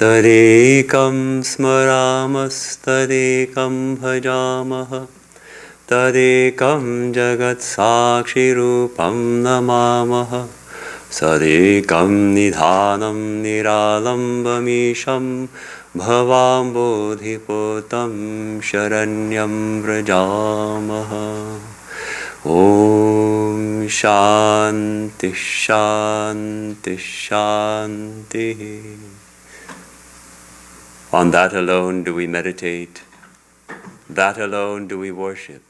Tadekam smaramasthadekam bhajamaha Tadekam jagat sakshi rupam namamaha Sadekam nidhanam niralambamisham Bhavam bodhipotam sharanyam vrajamaha Om Shanti Shanti Shanti. On that alone do we meditate, that alone do we worship,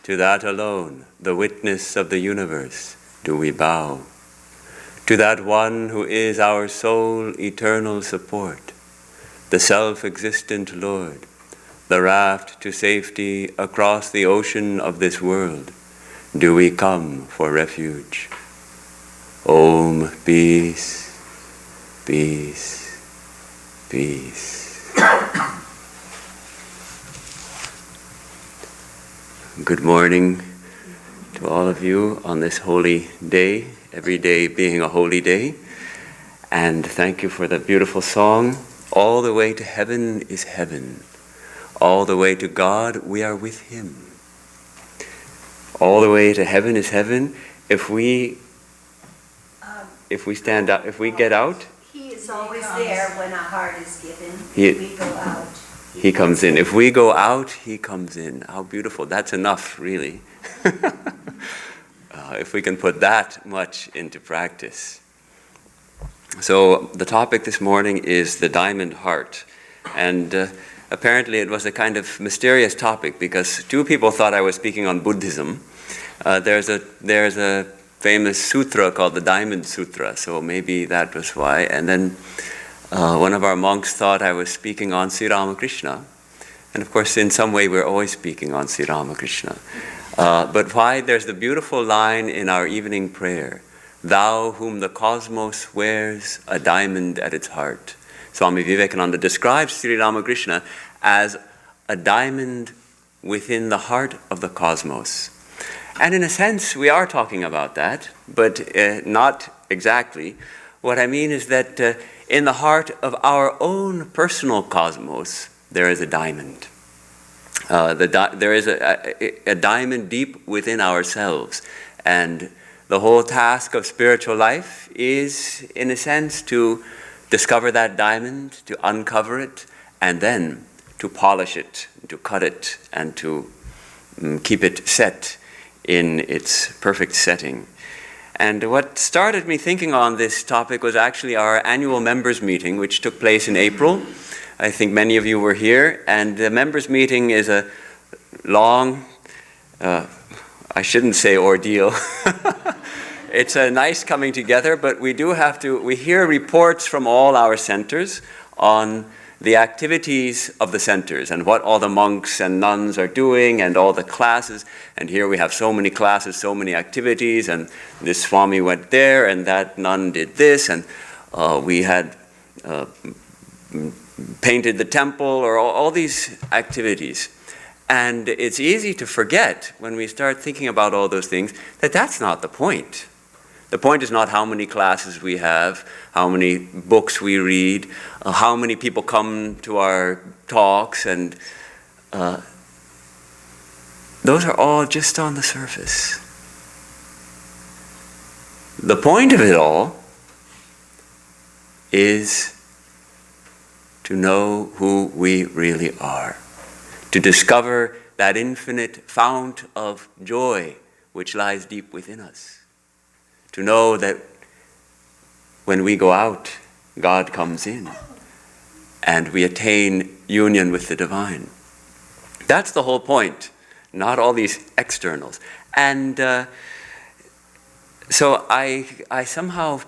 to that alone, the witness of the universe, do we bow, to that one who is our sole eternal support, the self-existent Lord, the raft to safety across the ocean of this world, do we come for refuge. Om, peace, peace, peace. Good morning to all of you on this holy day, every day being a holy day. And thank you for the beautiful song, All the way to heaven is heaven. All the way to God, we are with Him. All the way to heaven is heaven. If we stand up, if we get out, He is always there when a heart is given. If we go out, He comes in. If we go out, He comes in. How beautiful. That's enough, really. If we can put that much into practice. So the topic this morning is the diamond heart. And apparently it was a kind of mysterious topic because two people thought I was speaking on Buddhism. There's a famous sutra called the Diamond Sutra, so maybe that was why. And then one of our monks thought I was speaking on Sri Ramakrishna. And of course, in some way, we're always speaking on Sri Ramakrishna. But why? There's the beautiful line in our evening prayer, "Thou whom the cosmos wears a diamond at its heart." Swami Vivekananda describes Sri Ramakrishna as a diamond within the heart of the cosmos. And in a sense, we are talking about that, but not exactly. What I mean is that in the heart of our own personal cosmos, there is a diamond. There is a diamond deep within ourselves. And the whole task of spiritual life is, in a sense, to discover that diamond, to uncover it, and then to polish it, to cut it, and to keep it set in its perfect setting. And what started me thinking on this topic was actually our annual members meeting, which took place in April. I think many of you were here, and the members meeting is a long, I shouldn't say ordeal. It's a nice coming together, but we hear reports from all our centers on the activities of the centers and what all the monks and nuns are doing and all the classes. And here we have so many classes, so many activities, and this Swami went there and that nun did this, and we had painted the temple, or all these activities. And it's easy to forget when we start thinking about all those things that that's not the point. The point is not how many classes we have, how many books we read, how many people come to our talks, and those are all just on the surface. The point of it all is to know who we really are, to discover that infinite fount of joy which lies deep within us. To know that when we go out, God comes in, and we attain union with the divine. That's the whole point, not all these externals. And so I somehow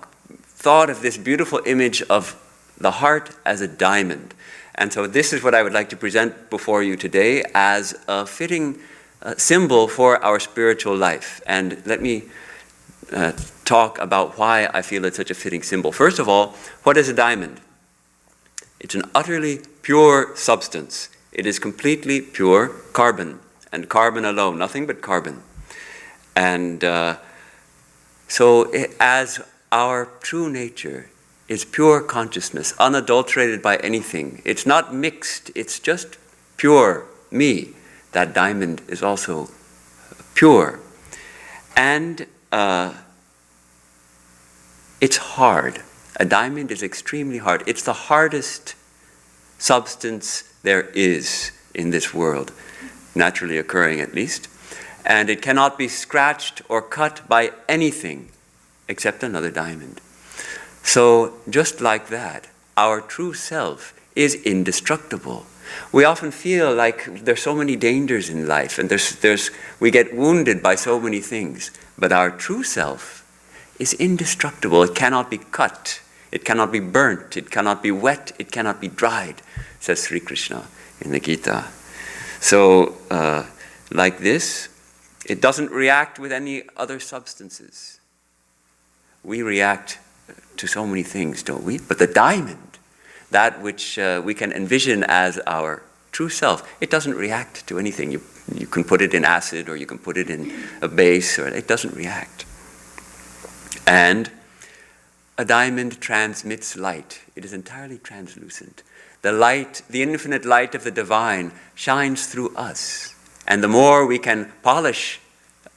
thought of this beautiful image of the heart as a diamond. And so this is what I would like to present before you today as a fitting symbol for our spiritual life. And let me talk about why I feel it's such a fitting symbol. First of all, what is a diamond? It's an utterly pure substance. It is completely pure carbon, and carbon alone, nothing but carbon. And so as our true nature is pure consciousness, unadulterated by anything. It's not mixed, it's just pure me. That diamond is also pure. And it's hard. A diamond is extremely hard. It's the hardest substance there is in this world, naturally occurring at least. And it cannot be scratched or cut by anything except another diamond. So just like that, our true self is indestructible. We often feel like there's so many dangers in life, and we get wounded by so many things. But our true self is indestructible. It cannot be cut. It cannot be burnt. It cannot be wet. It cannot be dried, says Sri Krishna in the Gita. So, like this, it doesn't react with any other substances. We react to so many things, don't we? But the diamond, that which we can envision as our true self, it doesn't react to anything. You can put it in acid, or you can put it in a base, or it doesn't react. And a diamond transmits light. It is entirely translucent. The light, the infinite light of the divine, shines through us. And the more we can polish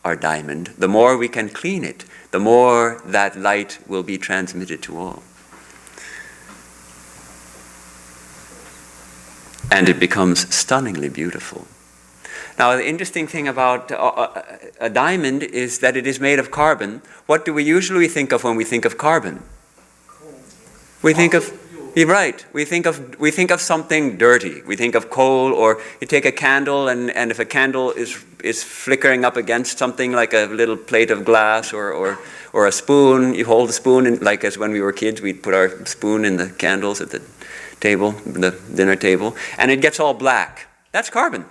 our diamond, the more we can clean it, the more that light will be transmitted to all. And it becomes stunningly beautiful. Now, the interesting thing about a diamond is that it is made of carbon. What do we usually think of when we think of carbon? We think of, you're right, we think of something dirty. We think of coal, or you take a candle, and if a candle is flickering up against something like a little plate of glass or a spoon, you hold the spoon, and like as when we were kids, we'd put our spoon in the candles at the table, the dinner table, and it gets all black. That's carbon.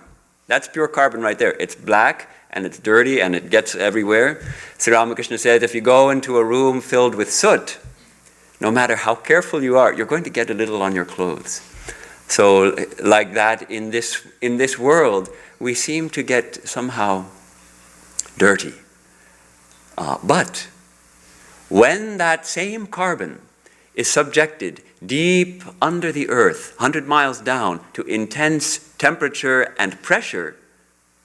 That's pure carbon right there. It's black, and it's dirty, and it gets everywhere. Sri Ramakrishna said, if you go into a room filled with soot, no matter how careful you are, you're going to get a little on your clothes. So like that, in this world, we seem to get somehow dirty. But when that same carbon is subjected deep under the earth, 100 miles down, to intense temperature and pressure,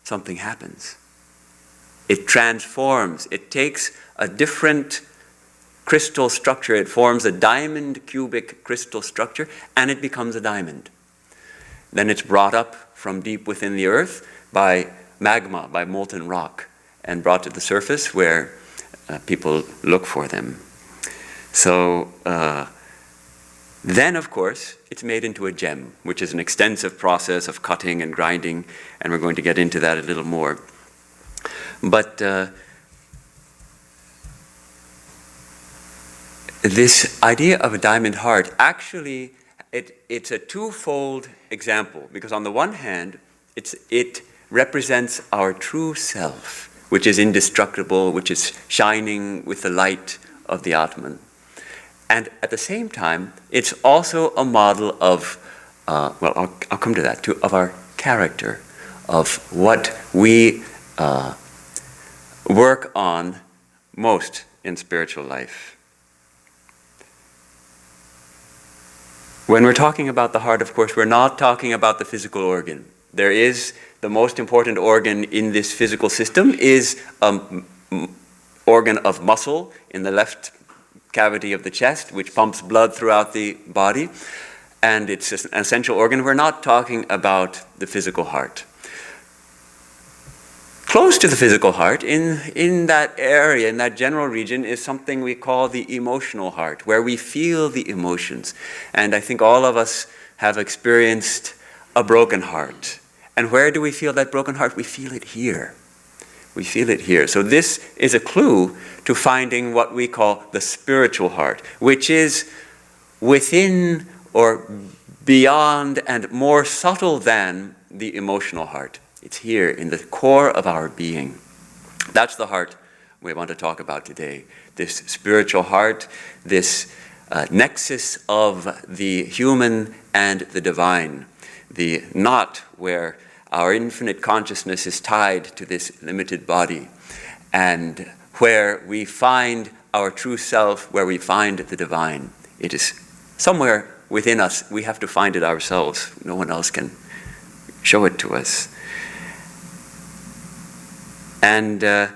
something happens. It transforms. It takes a different crystal structure. It forms a diamond cubic crystal structure, and it becomes a diamond. Then it's brought up from deep within the earth by magma, by molten rock, and brought to the surface where people look for them. So then, of course, it's made into a gem, which is an extensive process of cutting and grinding, and we're going to get into that a little more. But this idea of a diamond heart, actually, it's a twofold example, because on the one hand, it represents our true self, which is indestructible, which is shining with the light of the Atman. And at the same time, it's also a model of, I'll come to that too, of our character, of what we work on most in spiritual life. When we're talking about the heart, of course, we're not talking about the physical organ. There is the most important organ in this physical system is an organ of muscle in the left cavity of the chest, which pumps blood throughout the body, and it's an essential organ. We're not talking about the physical heart. Close to the physical heart, in that area, in that general region, is something we call the emotional heart, where we feel the emotions. And I think all of us have experienced a broken heart. And where do we feel that broken heart? We feel it here. We feel it here. So this is a clue to finding what we call the spiritual heart, which is within or beyond and more subtle than the emotional heart. It's here in the core of our being. That's the heart we want to talk about today. This spiritual heart, this nexus of the human and the divine, the knot where our infinite consciousness is tied to this limited body, and where we find our true self, where we find the divine It is somewhere within us. We have to find it ourselves. No one else can show it to us. And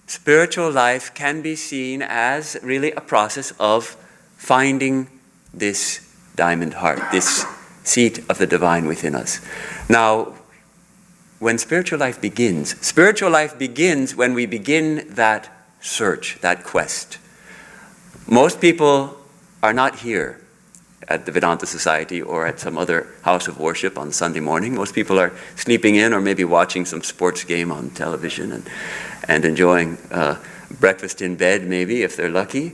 spiritual life can be seen as really a process of finding this diamond heart, this seat of the divine within us. Now, when spiritual life begins when we begin that search, that quest. Most people are not here at the Vedanta Society or at some other house of worship on Sunday morning. Most people are sleeping in or maybe watching some sports game on television and enjoying breakfast in bed maybe if they're lucky.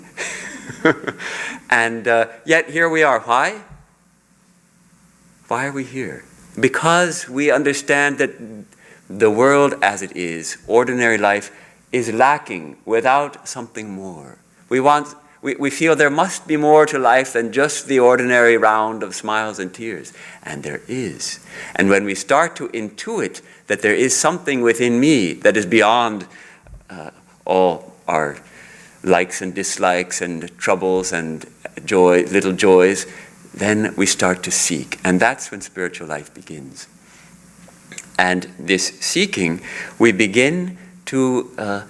And yet here we are. Why? Why are we here? Because we understand that the world as it is, ordinary life, is lacking without something more. We feel there must be more to life than just the ordinary round of smiles and tears. And there is. And when we start to intuit that there is something within me that is beyond all our likes and dislikes and troubles and joy, little joys, then we start to seek. And that's when spiritual life begins. And this seeking, we begin to,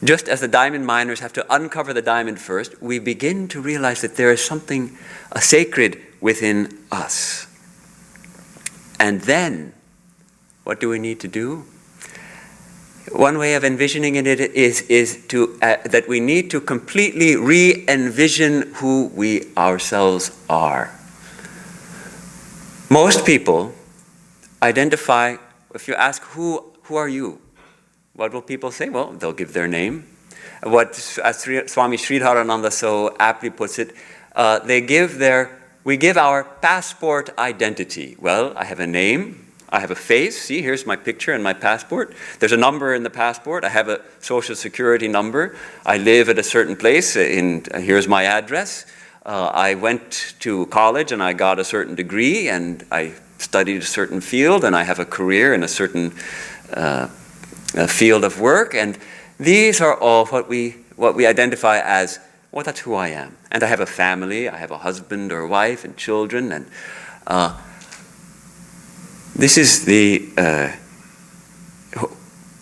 just as the diamond miners have to uncover the diamond first, we begin to realize that there is something sacred within us. And then, what do we need to do? One way of envisioning it is to that we need to completely re-envision who we ourselves are. Most people identify, if you ask, who are you? What will people say? Well, they'll give their name. What, as Swami Sridharananda so aptly puts it, we give our passport identity. Well, I have a name. I have a face. See, here's my picture and my passport. There's a number in the passport. I have a social security number. I live at a certain place. Here's my address. I went to college and I got a certain degree and I studied a certain field and I have a career in a certain field of work. And these are all what we identify as, well, that's who I am. And I have a family. I have a husband or wife and children. And this is the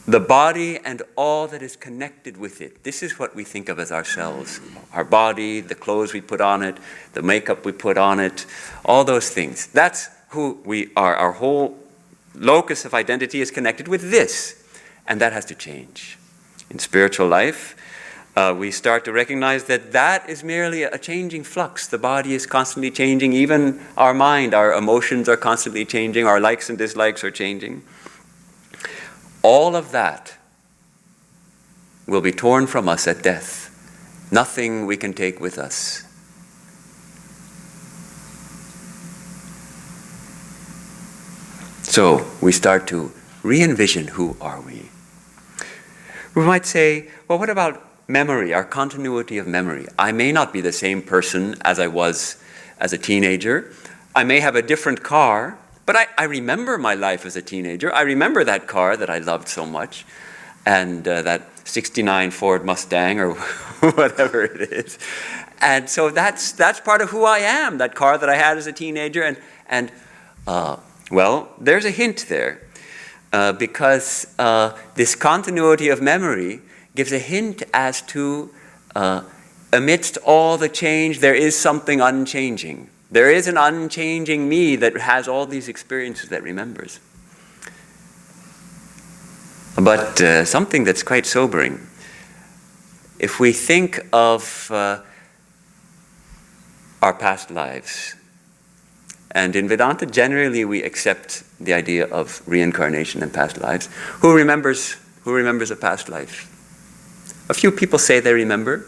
body and all that is connected with it. This is what we think of as ourselves. Our body, the clothes we put on it, the makeup we put on it, all those things. That's who we are. Our whole locus of identity is connected with this. And that has to change. In spiritual life, we start to recognize that is merely a changing flux. The body is constantly changing. Even our mind, our emotions are constantly changing. Our likes and dislikes are changing. All of that will be torn from us at death. Nothing we can take with us. So we start to re-envision, who are we? We might say, well, what about memory, our continuity of memory? I may not be the same person as I was as a teenager. I may have a different car, but I remember my life as a teenager. I remember that car that I loved so much, and that 69 Ford Mustang or whatever it is. And so that's part of who I am, that car that I had as a teenager. Well, there's a hint there, because this continuity of memory gives a hint as to, amidst all the change, there is something unchanging. There is an unchanging me that has all these experiences that remembers. But something that's quite sobering. If we think of our past lives, and in Vedanta, generally we accept the idea of reincarnation and past lives. Who remembers a past life? A few people say they remember,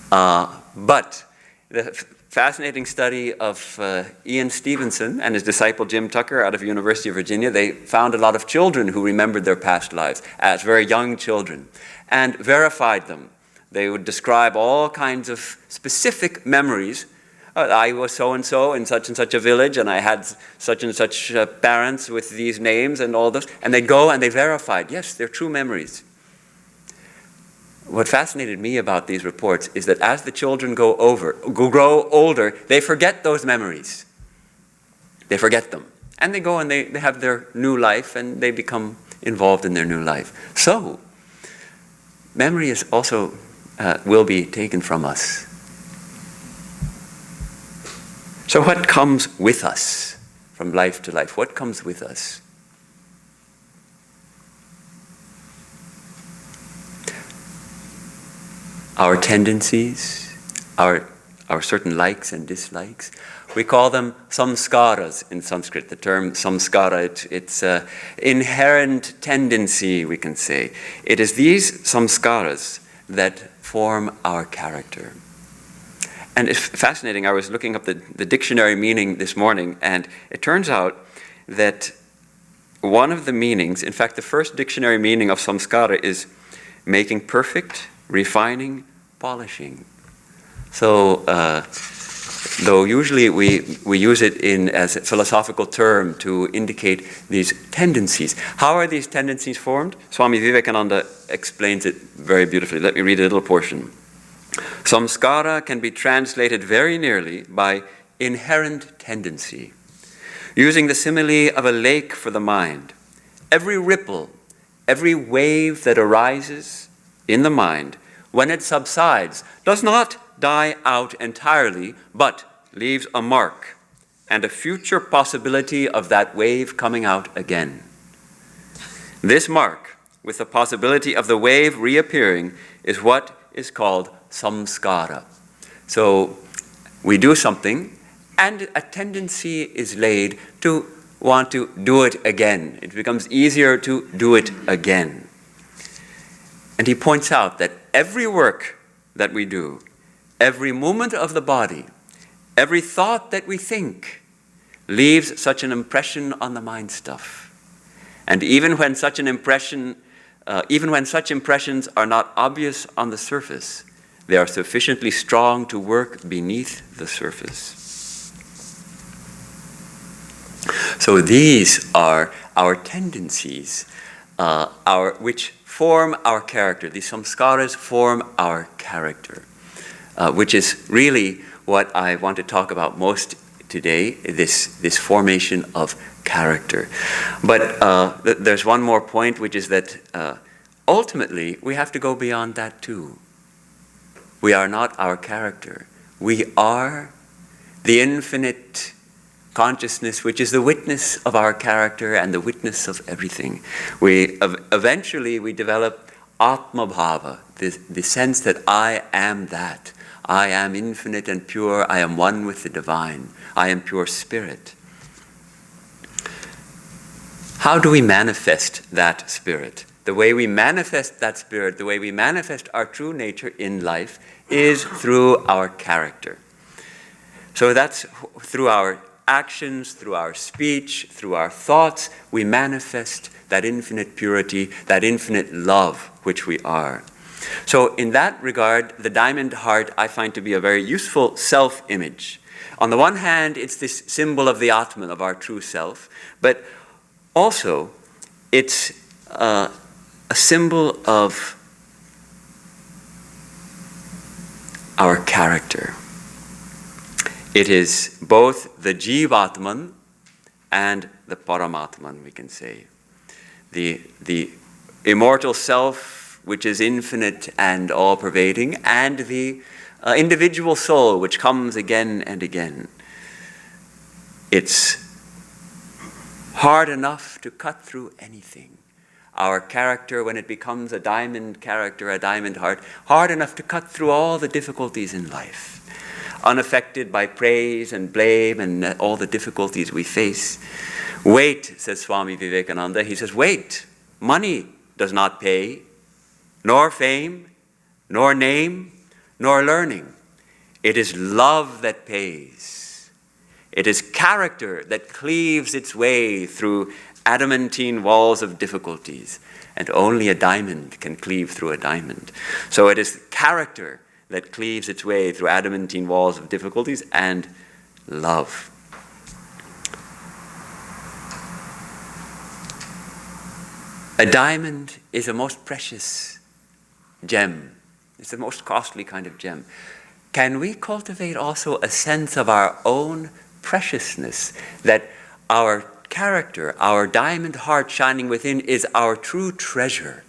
but the fascinating study of Ian Stevenson and his disciple Jim Tucker out of University of Virginia, they found a lot of children who remembered their past lives as very young children and verified them. They would describe all kinds of specific memories. I was so-and-so in such and such a village, and I had such and such parents with these names and all those. And they'd go and they verified, yes, they're true memories. what fascinated me about these reports is that as the children grow older, they forget those memories. They forget them. And they go and they have their new life and they become involved in their new life. So, memory is also will be taken from us. So what comes with us from life to life? What comes with us? Our tendencies, our certain likes and dislikes. We call them samskaras in Sanskrit. The term samskara, it's inherent tendency, we can say. It is these samskaras that form our character. And it's fascinating. I was looking up the dictionary meaning this morning, and it turns out that one of the meanings, in fact, the first dictionary meaning of samskara is making perfect, refining, polishing. So, though usually we use it as a philosophical term to indicate these tendencies. How are these tendencies formed? Swami Vivekananda explains it very beautifully. Let me read a little portion. Samskara can be translated very nearly by inherent tendency. Using the simile of a lake for the mind, every ripple, every wave that arises in the mind, when it subsides, does not die out entirely, but leaves a mark and a future possibility of that wave coming out again. This mark, with the possibility of the wave reappearing, is what is called samskara. So we do something, and a tendency is laid to want to do it again. It becomes easier to do it again. And he points out that every work that we do, every movement of the body, every thought that we think, leaves such an impression on the mind stuff. And even when such impressions are not obvious on the surface, they are sufficiently strong to work beneath the surface. So these are our tendencies, which form our character. These samskaras form our character, which is really what I want to talk about most today, this formation of character. But there's one more point, which is that ultimately we have to go beyond that too. We are not our character. We are the infinite consciousness, which is the witness of our character and the witness of everything. Eventually we develop Atma Bhava, the sense that I am that. I am infinite and pure. I am one with the divine. I am pure spirit. How do we manifest that spirit? The way we manifest that spirit, the way we manifest our true nature in life is through our character. So that's through our actions, through our speech, through our thoughts, we manifest that infinite purity, that infinite love which we are. So in that regard, the diamond heart I find to be a very useful self-image. On the one hand, it's this symbol of the Atman, of our true self, but also it's a symbol of our character. It is both the Jivatman and the Paramatman, we can say. The immortal self, which is infinite and all-pervading, and the individual soul, which comes again and again. It's hard enough to cut through anything. Our character, when it becomes a diamond character, a diamond heart, hard enough to cut through all the difficulties in life, unaffected by praise and blame and all the difficulties we face. Wait, says Swami Vivekananda, he says, wait, money does not pay, nor fame, nor name, nor learning. It is love that pays. It is character that cleaves its way through adamantine walls of difficulties, and only a diamond can cleave through a diamond. So it is character that cleaves its way through adamantine walls of difficulties and love. A diamond is a most precious gem. It's the most costly kind of gem. Can we cultivate also a sense of our own preciousness, that our character, our diamond heart shining within is our true treasure?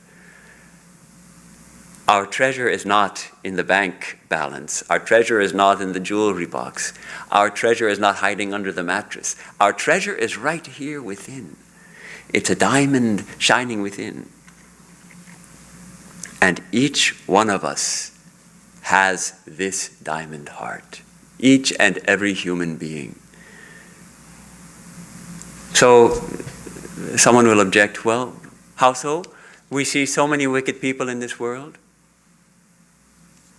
Our treasure is not in the bank balance. Our treasure is not in the jewelry box. Our treasure is not hiding under the mattress. Our treasure is right here within. It's a diamond shining within. And each one of us has this diamond heart. Each and every human being. So, someone will object, well, how so? We see so many wicked people in this world.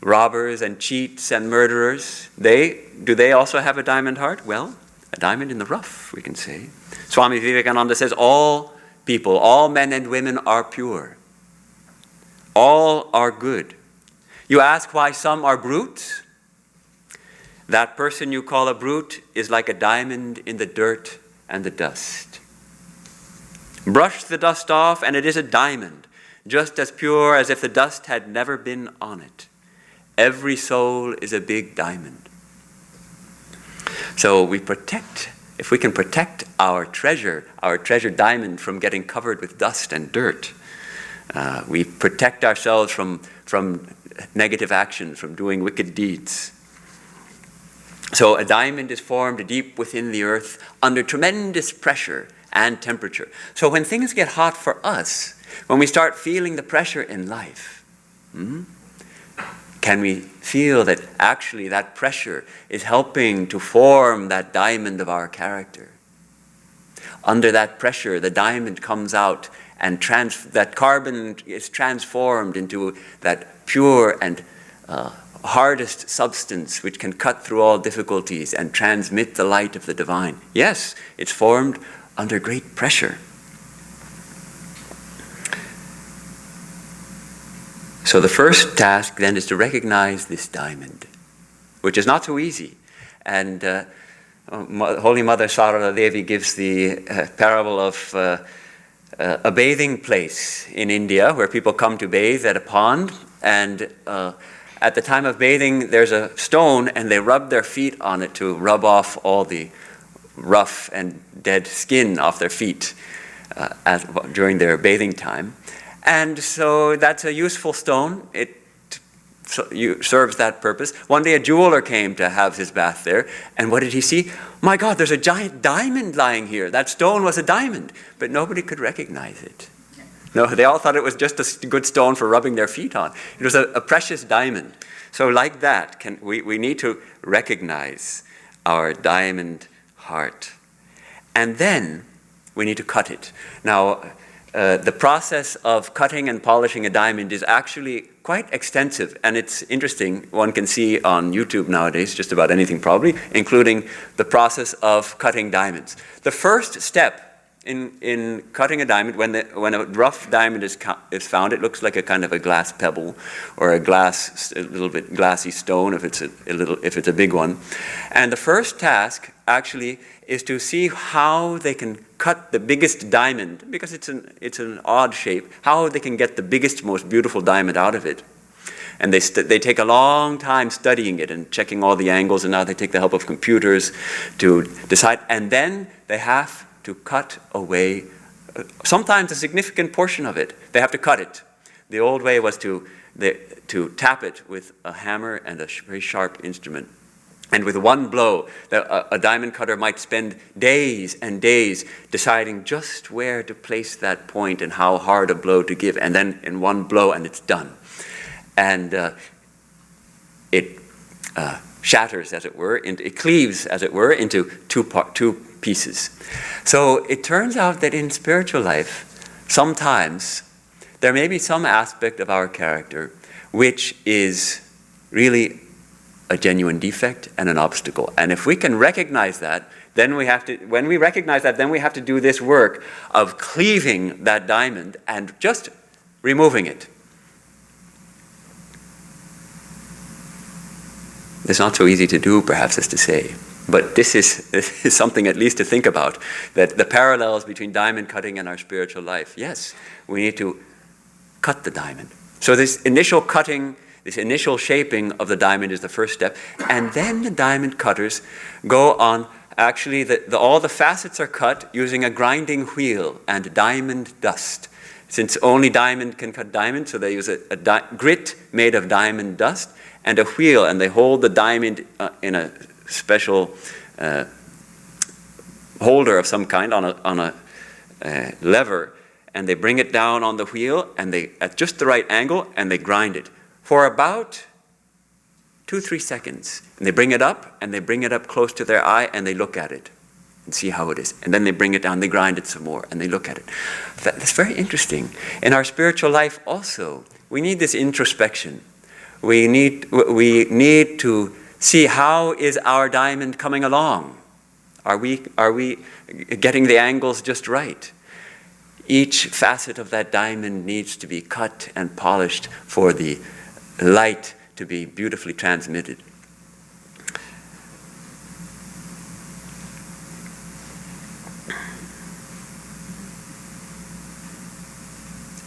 Robbers and cheats and murderers. Do they also have a diamond heart? Well, a diamond in the rough, we can say. Swami Vivekananda says all people, all men and women are pure. All are good. You ask why some are brutes? That person you call a brute is like a diamond in the dirt and the dust. Brush the dust off and it is a diamond, just as pure as if the dust had never been on it. Every soul is a big diamond. So if we can protect our treasure diamond from getting covered with dust and dirt, we protect ourselves from negative actions, from doing wicked deeds. So a diamond is formed deep within the earth under tremendous pressure and temperature. So when things get hot for us, when we start feeling the pressure in life, can we feel that actually that pressure is helping to form that diamond of our character? Under that pressure, the diamond comes out and that carbon is transformed into that pure and hardest substance which can cut through all difficulties and transmit the light of the divine. Yes, it's formed under great pressure. So the first task then is to recognize this diamond, which is not so easy. And Holy Mother Sarada Devi gives the parable of a bathing place in India where people come to bathe at a pond, and at the time of bathing there's a stone and they rub their feet on it to rub off all the rough and dead skin off their feet during their bathing time. And so that's a useful stone. It serves that purpose. One day a jeweler came to have his bath there, and what did he see? My God, there's a giant diamond lying here. That stone was a diamond, but nobody could recognize it. No, they all thought it was just a good stone for rubbing their feet on. It was a precious diamond. So like that, we need to recognize our diamond heart. And then we need to cut it. Now, the process of cutting and polishing a diamond is actually quite extensive, and it's interesting. One can see on YouTube nowadays just about anything probably, including the process of cutting diamonds. The first step in cutting a diamond, when a rough diamond is found, it looks like a kind of a glass pebble or a little bit glassy stone if it's a big one. And the first task actually is to see how they can cut the biggest diamond, because it's an odd shape, how they can get the biggest, most beautiful diamond out of it. And they take a long time studying it and checking all the angles, and now they take the help of computers to decide. And then they have to cut away sometimes a significant portion of it. They have to cut it. The old way was to tap it with a hammer and a very sharp instrument. And with one blow, a diamond cutter might spend days and days deciding just where to place that point and how hard a blow to give. And then in one blow, and it's done. And it shatters, as it were, it cleaves, as it were, into two pieces. So it turns out that in spiritual life, sometimes there may be some aspect of our character which is really a genuine defect and an obstacle. And if we can recognize that, then we have to do this work of cleaving that diamond and just removing it. It's not so easy to do, perhaps, as to say. But this is something at least to think about, that the parallels between diamond cutting and our spiritual life. Yes, we need to cut the diamond, So this initial cutting, this initial shaping of the diamond is the first step. And then the diamond cutters go on. Actually, all the facets are cut using a grinding wheel and diamond dust. Since only diamond can cut diamond, so they use a grit made of diamond dust and a wheel, and they hold the diamond in a special holder of some kind on a lever, and they bring it down on the wheel, and they at just the right angle, and they grind it for about 2-3 seconds. And they bring it up, and they bring it up close to their eye, and they look at it and see how it is. And then they bring it down, they grind it some more, and they look at it. That's very interesting. In our spiritual life also, we need this introspection. We need to see how is our diamond coming along. Are we getting the angles just right? Each facet of that diamond needs to be cut and polished for the light to be beautifully transmitted.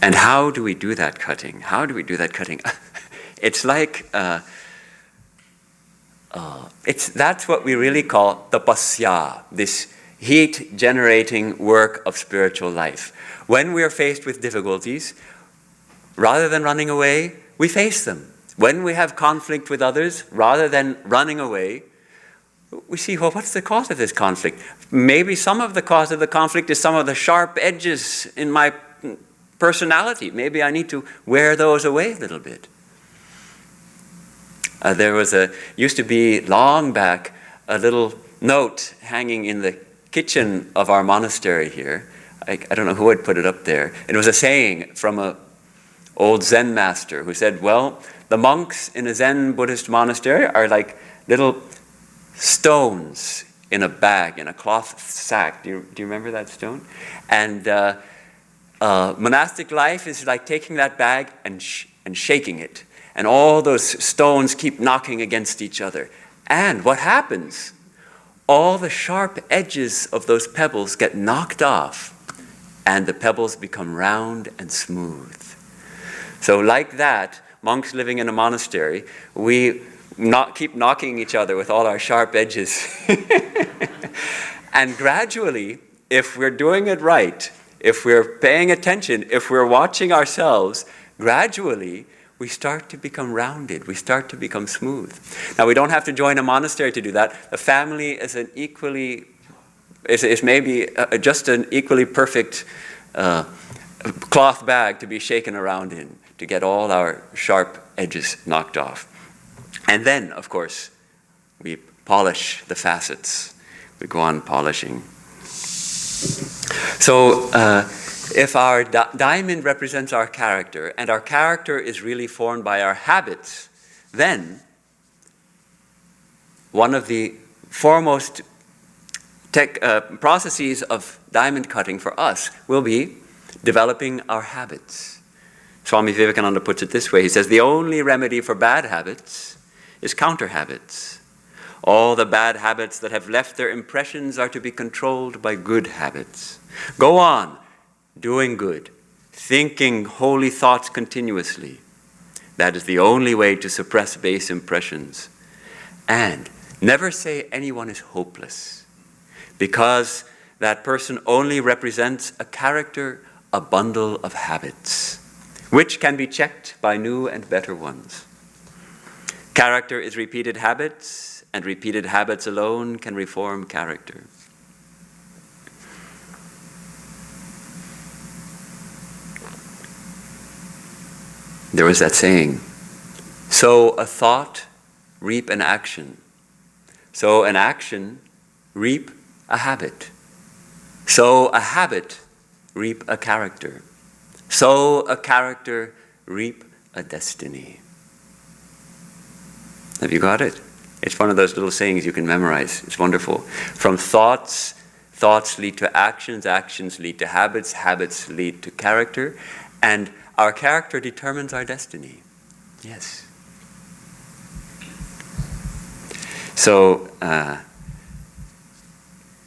And how do we do that cutting? How do we do that cutting? It's like, that's what we really call tapasya, this heat-generating work of spiritual life. When we are faced with difficulties, rather than running away, we face them. When we have conflict with others, rather than running away, we see, well, what's the cause of this conflict? Maybe some of the cause of the conflict is some of the sharp edges in my personality. Maybe I need to wear those away a little bit. There used to be long back a little note hanging in the kitchen of our monastery here. I don't know who had put it up there. It was a saying from an old Zen master who said, well, the monks in a Zen Buddhist monastery are like little stones in a bag, in a cloth sack. Do you remember that stone? And monastic life is like taking that bag and shaking it. And all those stones keep knocking against each other. And what happens? All the sharp edges of those pebbles get knocked off, and the pebbles become round and smooth. So like that, monks living in a monastery, we keep knocking each other with all our sharp edges. And gradually, if we're doing it right, if we're paying attention, if we're watching ourselves, gradually we start to become rounded. We start to become smooth. Now, we don't have to join a monastery to do that. The family is maybe just an equally perfect cloth bag to be shaken around in, to get all our sharp edges knocked off. And then, of course, we polish the facets. We go on polishing. So, if our diamond represents our character, and our character is really formed by our habits, then one of the foremost processes of diamond cutting for us will be developing our habits. Swami Vivekananda puts it this way. He says, the only remedy for bad habits is counter habits. All the bad habits that have left their impressions are to be controlled by good habits. Go on doing good, thinking holy thoughts continuously. That is the only way to suppress base impressions. And never say anyone is hopeless, because that person only represents a character, a bundle of habits, which can be checked by new and better ones. Character is repeated habits, and repeated habits alone can reform character. There was that saying, sow a thought, reap an action. Sow an action, reap a habit. Sow a habit, reap a character. Sow a character, reap a destiny. Have you got it? It's one of those little sayings you can memorize. It's wonderful. From thoughts, thoughts lead to actions, actions lead to habits, habits lead to character, and our character determines our destiny. Yes. So,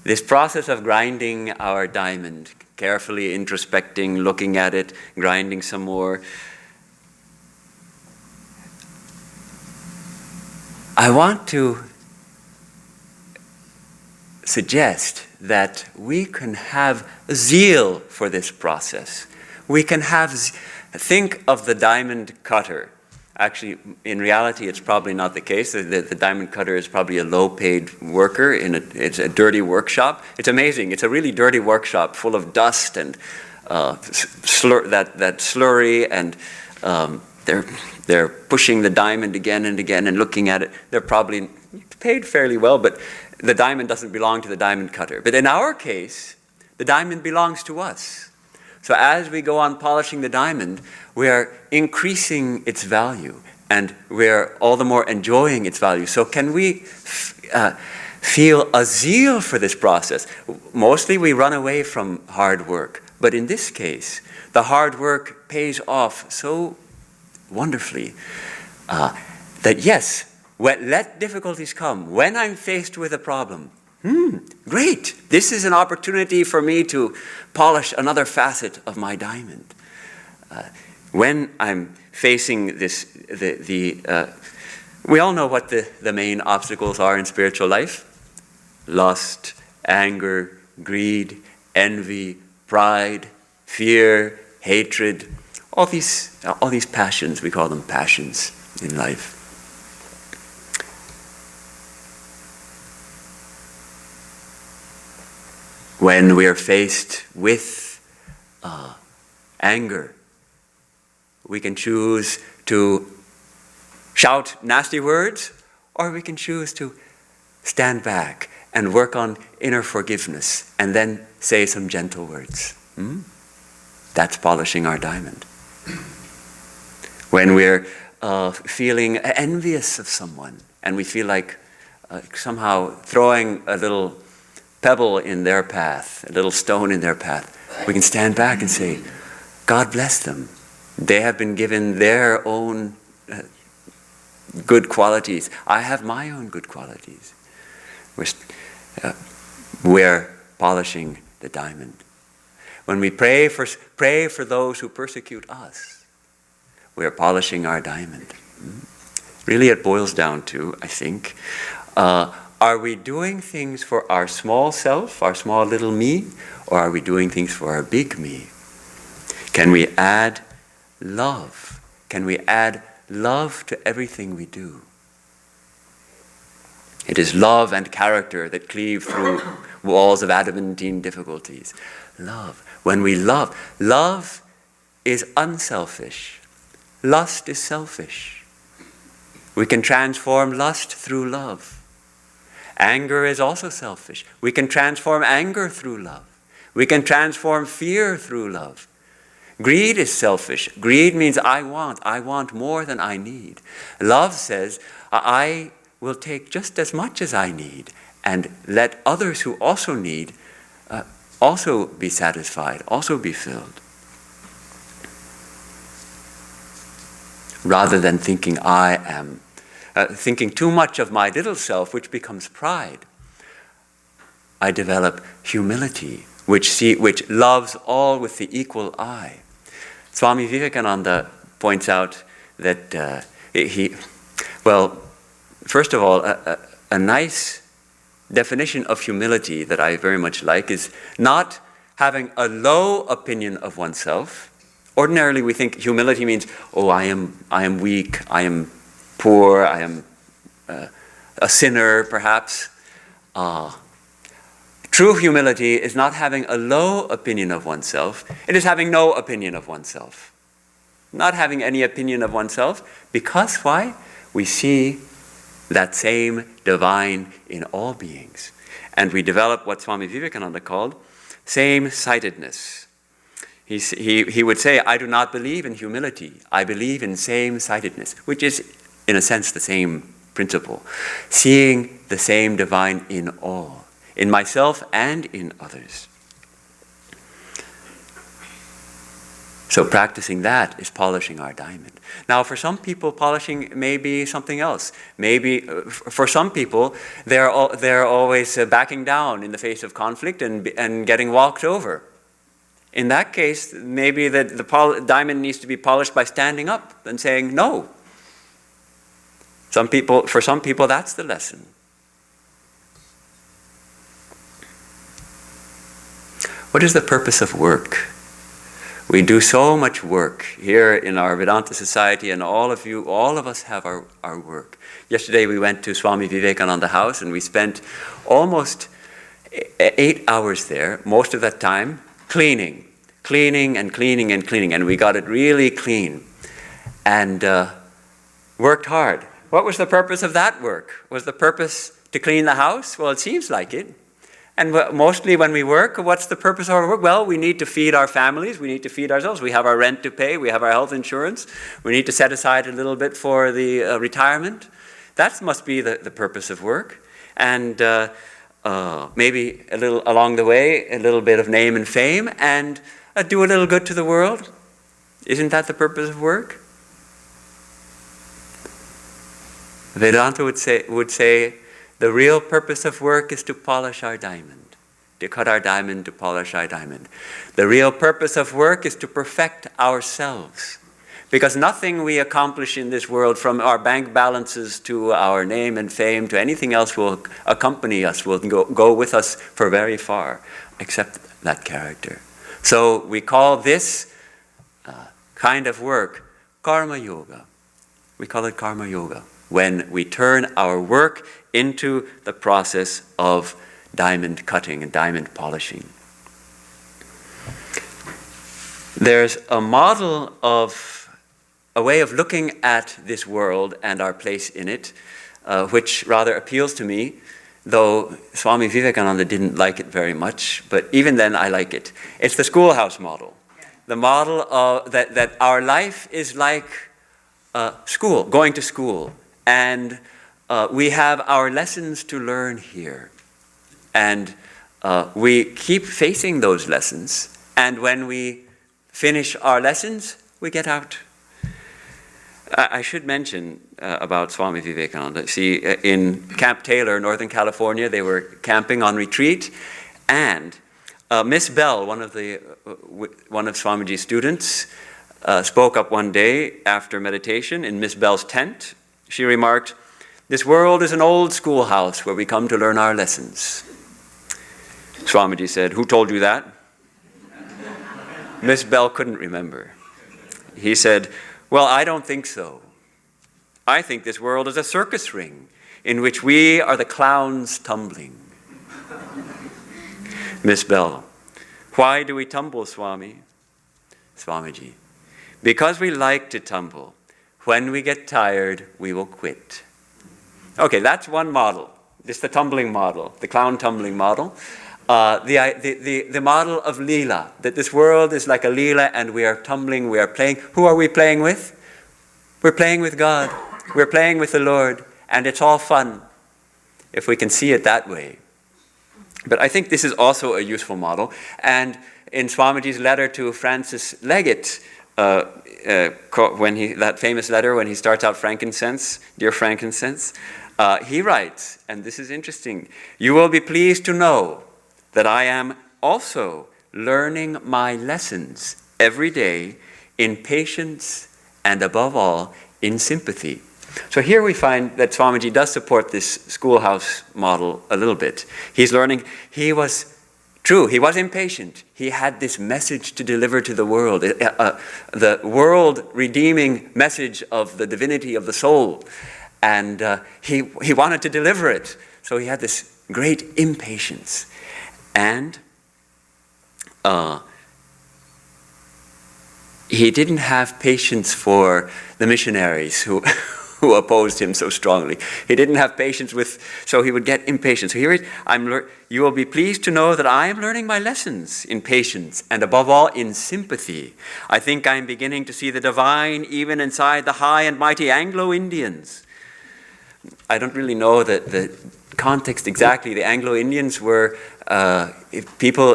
this process of grinding our diamond, carefully introspecting, looking at it, grinding some more, I want to suggest that we can have zeal for this process. We can think of the diamond cutter. Actually, in reality, it's probably not the case. The diamond cutter is probably a low-paid worker it's a dirty workshop. It's amazing. It's a really dirty workshop full of dust and that slurry, and they're pushing the diamond again and again and looking at it. They're probably paid fairly well, but the diamond doesn't belong to the diamond cutter. But in our case, the diamond belongs to us. So as we go on polishing the diamond, we are increasing its value, and we are all the more enjoying its value. So can we feel a zeal for this process? Mostly we run away from hard work, but in this case, the hard work pays off so wonderfully that yes, let difficulties come. When I'm faced with a problem, great, this is an opportunity for me to polish another facet of my diamond. When I'm facing this, we all know what the main obstacles are in spiritual life: lust, anger, greed, envy, pride, fear, hatred, all these passions. We call them passions in life. When we are faced with anger, we can choose to shout nasty words, or we can choose to stand back and work on inner forgiveness and then say some gentle words. That's polishing our diamond. When we're feeling envious of someone and we feel like somehow throwing a little pebble in their path, a little stone in their path, we can stand back and say, God bless them. They have been given their own good qualities. I have my own good qualities. We're polishing the diamond. When we pray for those who persecute us, we're polishing our diamond. Really, it boils down to, I think, are we doing things for our small self, our small little me, or are we doing things for our big me? Can we add love? Can we add love to everything we do? It is love and character that cleave through walls of adamantine difficulties. Love. When we love is unselfish. Lust is selfish. We can transform lust through love. Anger is also selfish. We can transform anger through love. We can transform fear through love. Greed is selfish. Greed means I want more than I need. Love says, I will take just as much as I need and let others who also need also be satisfied, also be filled. Rather than thinking thinking too much of my little self, which becomes pride, I develop humility, which loves all with the equal eye. Swami Vivekananda points out that first of all, a nice definition of humility that I very much like is not having a low opinion of oneself. Ordinarily, we think humility means, I am weak, I am poor, I am a sinner, perhaps. True humility is not having a low opinion of oneself. It is having no opinion of oneself. Not having any opinion of oneself, because why? We see that same divine in all beings. And we develop what Swami Vivekananda called same-sightedness. He would say, I do not believe in humility. I believe in same-sightedness, which is, in a sense, the same principle. Seeing the same divine in all, in myself and in others. So practicing that is polishing our diamond. Now, for some people, polishing may be something else. Maybe for some people, they're always backing down in the face of conflict and getting walked over. In that case, maybe the diamond needs to be polished by standing up and saying, no. For some people, that's the lesson. What is the purpose of work? We do so much work here in our Vedanta society, and all of us have our work. Yesterday we went to Swami Vivekananda house, and we spent almost 8 hours there, most of that time, cleaning, and we got it really clean, and worked hard. What was the purpose of that work? Was the purpose to clean the house? Well, it seems like it. And mostly when we work, what's the purpose of our work? Well, we need to feed our families, we need to feed ourselves, we have our rent to pay, we have our health insurance, we need to set aside a little bit for the retirement. That must be the purpose of work. And maybe a little along the way, a little bit of name and fame, and do a little good to the world. Isn't that the purpose of work? Vedanta would say the real purpose of work is to polish our diamond, to cut our diamond, to polish our diamond. The real purpose of work is to perfect ourselves. Because nothing we accomplish in this world, from our bank balances to our name and fame to anything else, will accompany us, will go with us for very far, except that character. So we call this kind of work karma yoga. We call it karma yoga, when we turn our work into the process of diamond cutting and diamond polishing. There's a model of a way of looking at this world and our place in it, which rather appeals to me, though Swami Vivekananda didn't like it very much, but even then I like it. It's the schoolhouse model. The model of that our life is like school, going to school, and we have our lessons to learn here, and we keep facing those lessons, and when we finish our lessons, we get out. I should mention about Swami Vivekananda. See, in Camp Taylor, Northern California, they were camping on retreat, and Miss Bell, one of Swamiji's students, spoke up one day after meditation in Miss Bell's tent. She remarked, "This world is an old schoolhouse where we come to learn our lessons." Swamiji said, "Who told you that?" Miss Bell couldn't remember. He said, "Well, I don't think so. I think this world is a circus ring in which we are the clowns tumbling." Miss Bell, "Why do we tumble, Swami?" Swamiji, "Because we like to tumble. When we get tired, we will quit." Okay, that's one model. It's the tumbling model, the clown tumbling model. The model of Leela, that this world is like a Leela and we are tumbling, we are playing. Who are we playing with? We're playing with God. We're playing with the Lord, and it's all fun, if we can see it that way. But I think this is also a useful model. And in Swamiji's letter to Francis Leggett, that famous letter when he starts out frankincense, "Dear frankincense," he writes, and this is interesting, "You will be pleased to know that I am also learning my lessons every day in patience and above all in sympathy." So here we find that Swamiji does support this schoolhouse model a little bit. He's learning. He was impatient. He had this message to deliver to the world, the world-redeeming message of the divinity of the soul. And he wanted to deliver it. So he had this great impatience. And he didn't have patience for the missionaries who opposed him so strongly. He didn't have patience so he would get impatient. So here "You will be pleased to know that I am learning my lessons in patience and above all in sympathy. I think I am beginning to see the divine even inside the high and mighty Anglo-Indians." I don't really know the context exactly. The Anglo-Indians were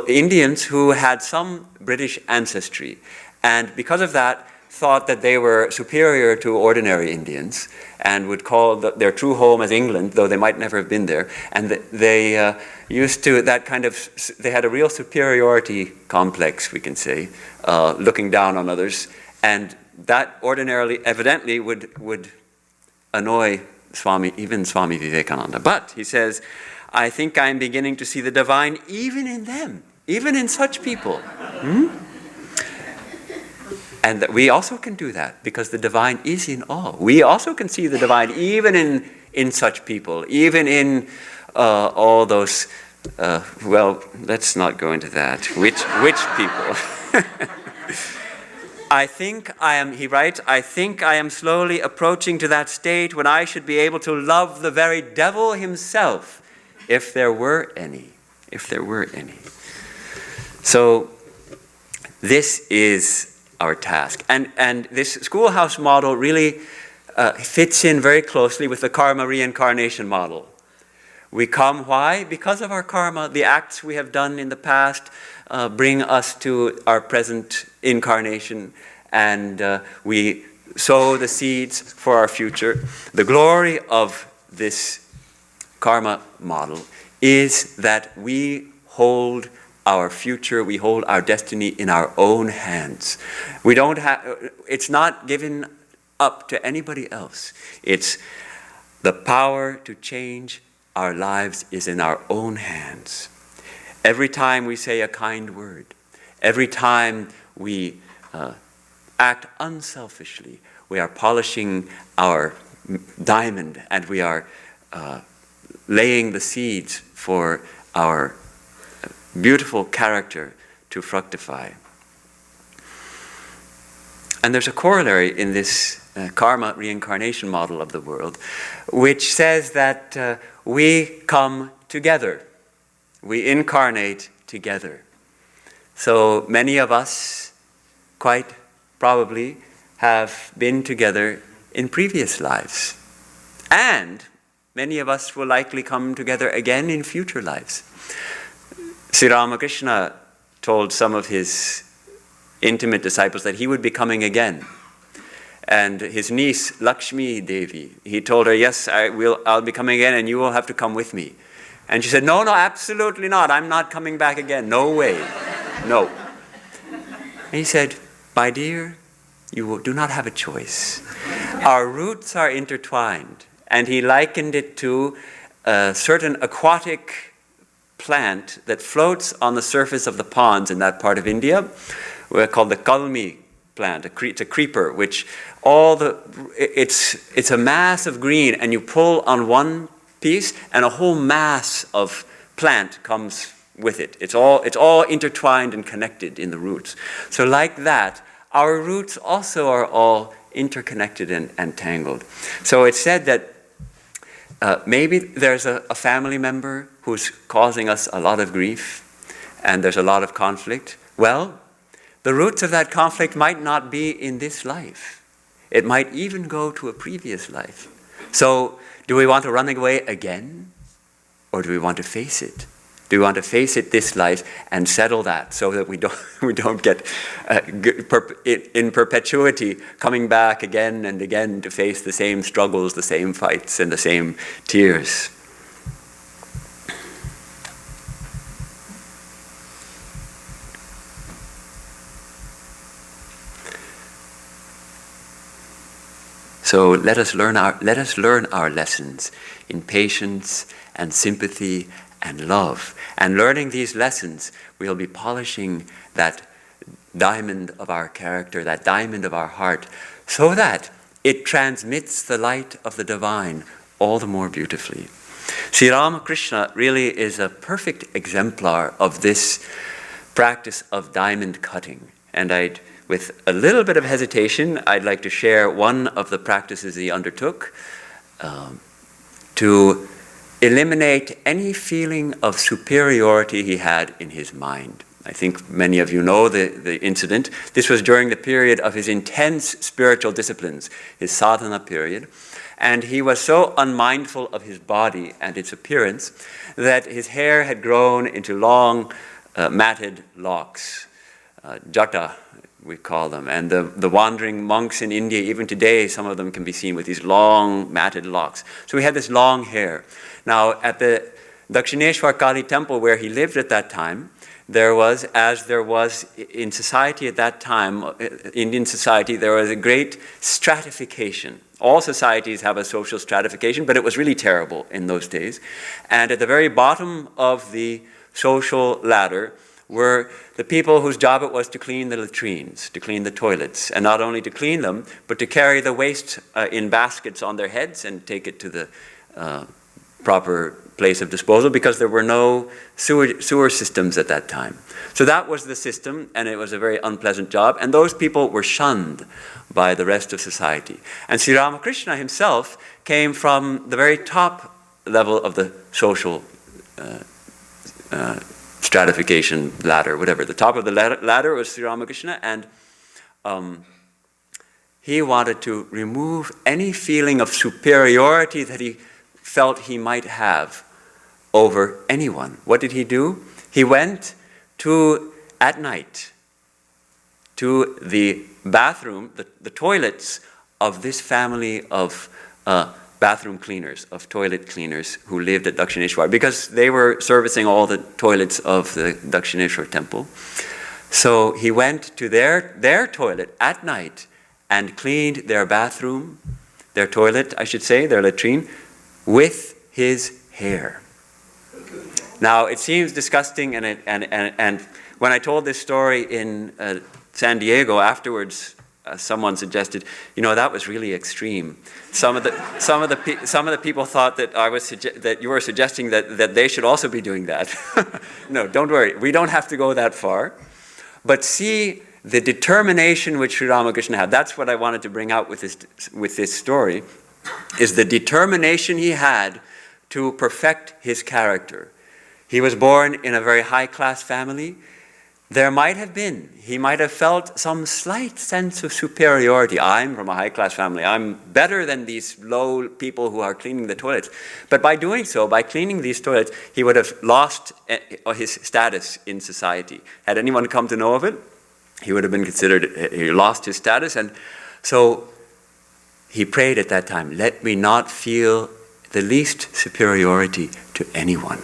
Indians who had some British ancestry, and because of that thought that they were superior to ordinary Indians and would call their true home as England, though they might never have been there. And they they had a real superiority complex, we can say, looking down on others, and that evidently would annoy even Swami Vivekananda. But he says, I think I'm beginning to see the divine even in them, even in such people. And that we also can do that because the divine is in all. We also can see the divine even in such people, even in all those, well, let's not go into that. Which people? He writes, I think I am slowly approaching to that state when I should be able to love the very devil himself, if there were any. If there were any. So, this is our task. And this schoolhouse model really fits in very closely with the karma reincarnation model. We come, why? Because of our karma, the acts we have done in the past bring us to our present incarnation, and we sow the seeds for our future. The glory of this karma model is that we hold our future, we hold our destiny in our own hands. We don't have, it's not given up to anybody else. It's the power to change our lives is in our own hands. Every time we say a kind word, every time we act unselfishly, we are polishing our diamond, and we are laying the seeds for our beautiful character to fructify. And there's a corollary in this karma reincarnation model of the world, which says that we come together. We incarnate together. So many of us, quite probably, have been together in previous lives. And many of us will likely come together again in future lives. Sri Ramakrishna told some of his intimate disciples that he would be coming again. And his niece, Lakshmi Devi, he told her, yes, I'll be coming again and you will have to come with me. And she said, no, absolutely not. I'm not coming back again. No way. No. And he said, my dear, you do not have a choice. Our roots are intertwined. And he likened it to a certain aquatic plant that floats on the surface of the ponds in that part of India, called the kalmi plant. It's a creeper, which it's a mass of green, and you pull on one piece, and a whole mass of plant comes with it. It's all intertwined and connected in the roots. So like that, our roots also are all interconnected and tangled. So it's said that maybe there's a family member who's causing us a lot of grief, and there's a lot of conflict. Well, the roots of that conflict might not be in this life. It might even go to a previous life. So, do we want to run away again? Or do we want to face it? Do we want to face it this life and settle that so that we don't get in perpetuity coming back again and again to face the same struggles, the same fights, and the same tears? So let us learn our lessons in patience and sympathy and love. And learning these lessons, we'll be polishing that diamond of our character, that diamond of our heart, so that it transmits the light of the divine all the more beautifully. Sri Ramakrishna really is a perfect exemplar of this practice of diamond cutting. And with a little bit of hesitation, I'd like to share one of the practices he undertook to eliminate any feeling of superiority he had in his mind. I think many of you know the incident. This was during the period of his intense spiritual disciplines, his sadhana period. And he was so unmindful of his body and its appearance that his hair had grown into long, matted locks, jata, we call them. And the wandering monks in India, even today, some of them can be seen with these long, matted locks. So he had this long hair. Now, at the Dakshineshwar Kali temple where he lived at that time, there was, as there was in society at that time, Indian society, there was a great stratification. All societies have a social stratification, but it was really terrible in those days. And at the very bottom of the social ladder were the people whose job it was to clean the latrines, to clean the toilets, and not only to clean them, but to carry the waste in baskets on their heads and take it to the proper place of disposal, because there were no sewer systems at that time. So that was the system, and it was a very unpleasant job, and those people were shunned by the rest of society. And Sri Ramakrishna himself came from the very top level of the social stratification ladder, whatever. The top of the ladder was Sri Ramakrishna, and he wanted to remove any feeling of superiority that he felt he might have over anyone. What did he do? He went at night, to the bathroom, the toilets of this family of bathroom cleaners, of toilet cleaners who lived at Dakshineshwar, because they were servicing all the toilets of the Dakshineshwar temple. So he went to their toilet at night and cleaned their bathroom, their toilet, I should say, their latrine, with his hair. Now, it seems disgusting, and when I told this story in San Diego afterwards, someone suggested, that was really extreme. Some of the people thought that that you were suggesting that they should also be doing that. No, don't worry. We don't have to go that far. But see the determination which Sri Ramakrishna had. That's what I wanted to bring out with this story, is the determination he had to perfect his character. He was born in a very high-class family. He might have felt some slight sense of superiority. I'm from a high-class family. I'm better than these low people who are cleaning the toilets. But by doing so, by cleaning these toilets, he would have lost his status in society. Had anyone come to know of it, he would have been considered, he lost his status. And so he prayed at that time, let me not feel the least superiority to anyone.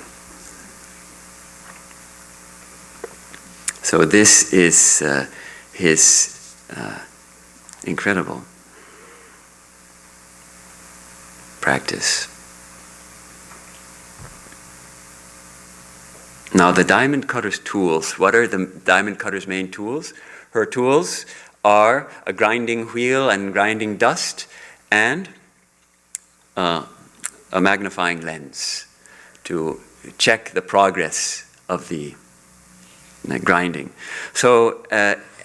So this is his incredible practice. Now the diamond cutter's tools, what are the diamond cutter's main tools? Her tools are a grinding wheel and grinding dust, and a magnifying lens to check the progress of the grinding. So,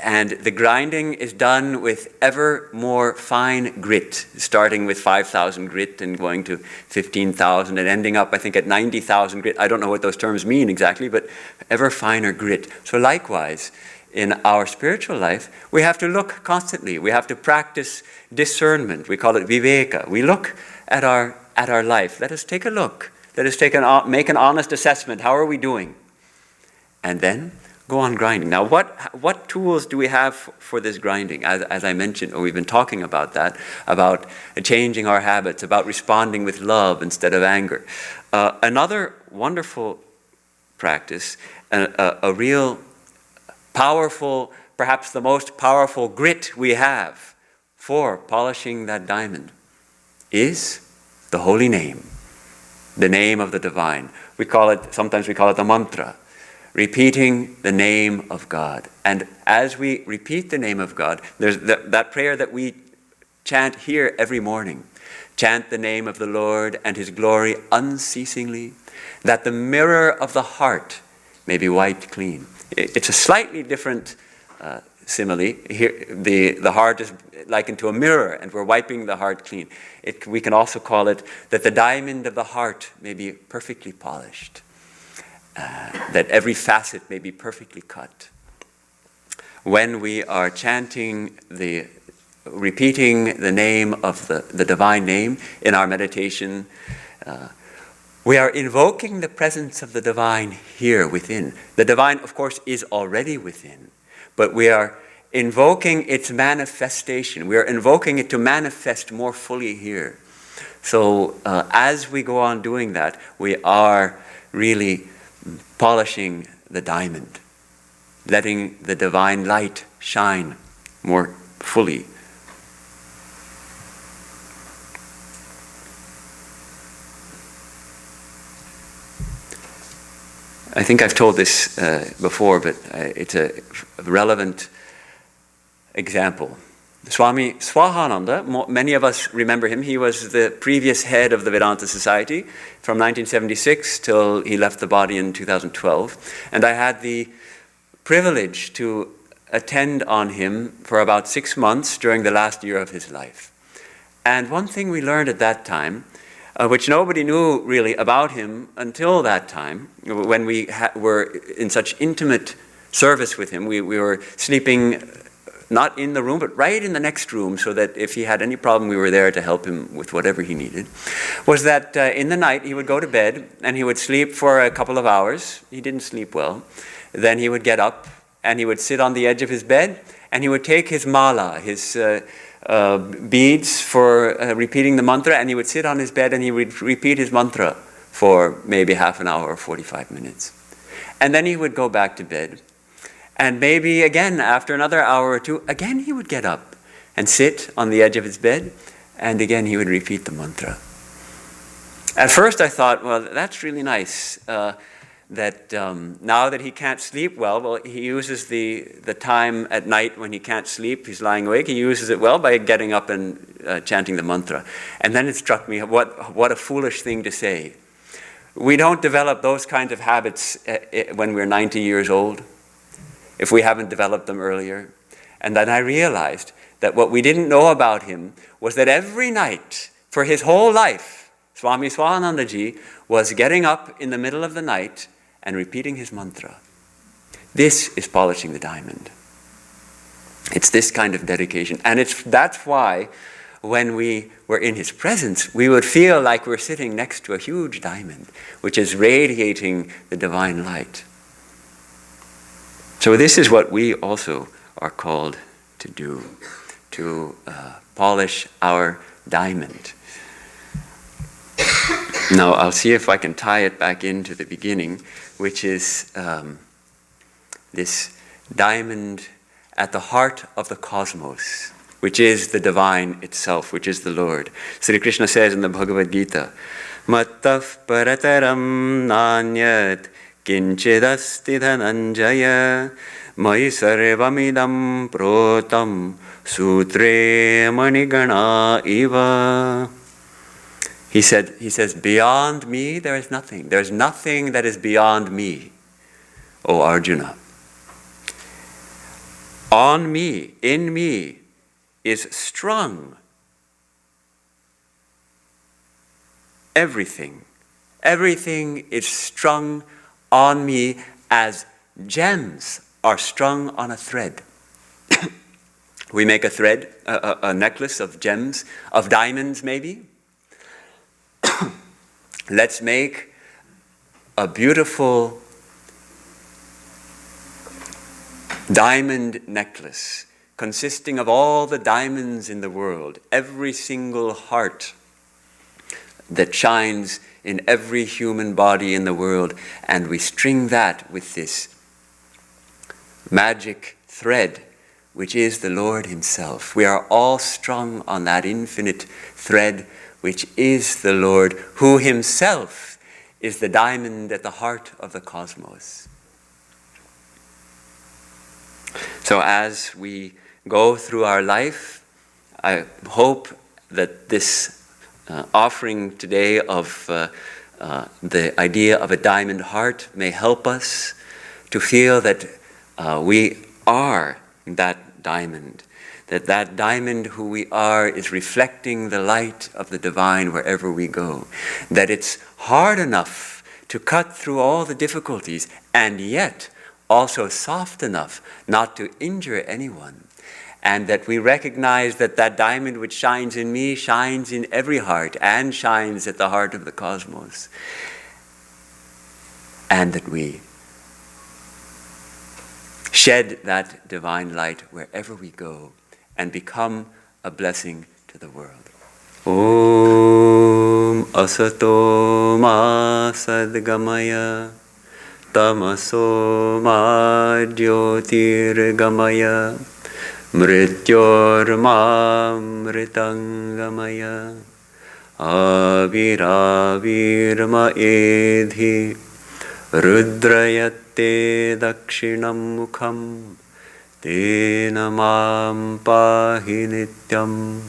and the grinding is done with ever more fine grit, starting with 5,000 grit and going to 15,000 and ending up, I think, at 90,000 grit. I don't know what those terms mean exactly, but ever finer grit. So likewise, in our spiritual life, we have to look constantly. We have to practice discernment. We call it viveka. We look at our life. Let us take a look. Let us make an honest assessment. How are we doing? And then go on grinding. Now, what tools do we have for this grinding? As I mentioned, or we've been talking about that, about changing our habits, about responding with love instead of anger. Another wonderful practice, a real powerful, perhaps the most powerful grit we have for polishing that diamond, is the holy name, the name of the divine. Sometimes we call it the mantra. Repeating the name of God. And as we repeat the name of God, there's that prayer that we chant here every morning. Chant the name of the Lord and His glory unceasingly, that the mirror of the heart may be wiped clean. It's a slightly different simile. Here, the heart is likened to a mirror, and we're wiping the heart clean. We can also call it that the diamond of the heart may be perfectly polished. That every facet may be perfectly cut. When we are repeating the name of the divine name in our meditation, we are invoking the presence of the divine here within. The divine, of course, is already within, but we are invoking its manifestation. We are invoking it to manifest more fully here. So as we go on doing that, we are really polishing the diamond letting the divine light shine more fully. I think I've told this before, but it's a relevant example. Swami Mahayogananda, many of us remember him. He was the previous head of the Vedanta Society from 1976 till he left the body in 2012. And I had the privilege to attend on him for about 6 months during the last year of his life. And one thing we learned at that time, which nobody knew really about him until that time, when we were in such intimate service with him. We were sleeping not in the room, but right in the next room, so that if he had any problem, we were there to help him with whatever he needed, was that in the night he would go to bed and he would sleep for a couple of hours. He didn't sleep well. Then he would get up and he would sit on the edge of his bed and he would take his mala, his beads for repeating the mantra, and he would sit on his bed and he would repeat his mantra for maybe half an hour or 45 minutes. And then he would go back to bed. And maybe again, after another hour or two, again he would get up and sit on the edge of his bed, and again he would repeat the mantra. At first I thought, well, that's really nice, that now that he can't sleep well, he uses the time at night when he can't sleep, he's lying awake, he uses it well by getting up and chanting the mantra. And then it struck me, what a foolish thing to say. We don't develop those kinds of habits when we're 90 years old, if we haven't developed them earlier. And then I realized that what we didn't know about him was that every night, for his whole life, Swami Swahanandaji was getting up in the middle of the night and repeating his mantra. This is polishing the diamond. It's this kind of dedication. And that's why when we were in his presence, we would feel like we're sitting next to a huge diamond, which is radiating the divine light. So this is what we also are called to do, to polish our diamond. Now I'll see if I can tie it back into the beginning, which is this diamond at the heart of the cosmos, which is the divine itself, which is the Lord. Sri Krishna says in the Bhagavad Gita, Mattaf parataram nanyat kinchidasti dhananjaya mai sarvamidam protam sutre manigana iva. He says, beyond me there is nothing. There is nothing that is beyond me, O Arjuna. On me, in me, is strung everything. Everything is strung on me as gems are strung on a thread. We make a thread, a necklace of gems, of diamonds maybe. Let's make a beautiful diamond necklace consisting of all the diamonds in the world, every single heart that shines in every human body in the world, and we string that with this magic thread, which is the Lord Himself. We are all strung on that infinite thread, which is the Lord, who Himself is the diamond at the heart of the cosmos. So as we go through our life, I hope that this offering today of the idea of a diamond heart may help us to feel that we are that diamond, that diamond who we are is reflecting the light of the divine wherever we go, that it's hard enough to cut through all the difficulties and yet also soft enough not to injure anyone, and that we recognize that that diamond which shines in me shines in every heart and shines at the heart of the cosmos, and that we shed that divine light wherever we go and become a blessing to the world. Om asato ma sadgamaya Tamaso ma jyotirgamaya mrityormamritangamaya aviravirma edhi rudrayate dakshinam mukham tena mam pahi nityam.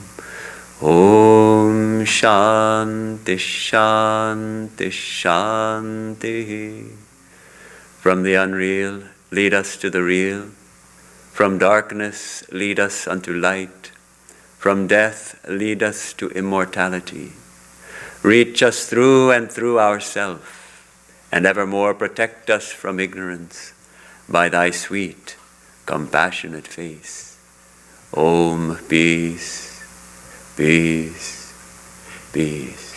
Om Shanti Shanti Shanti. From the unreal, lead us to the real. From darkness, lead us unto light. From death, lead us to immortality. Reach us through and through ourself, and evermore protect us from ignorance by thy sweet, compassionate face. Om, peace, peace, peace.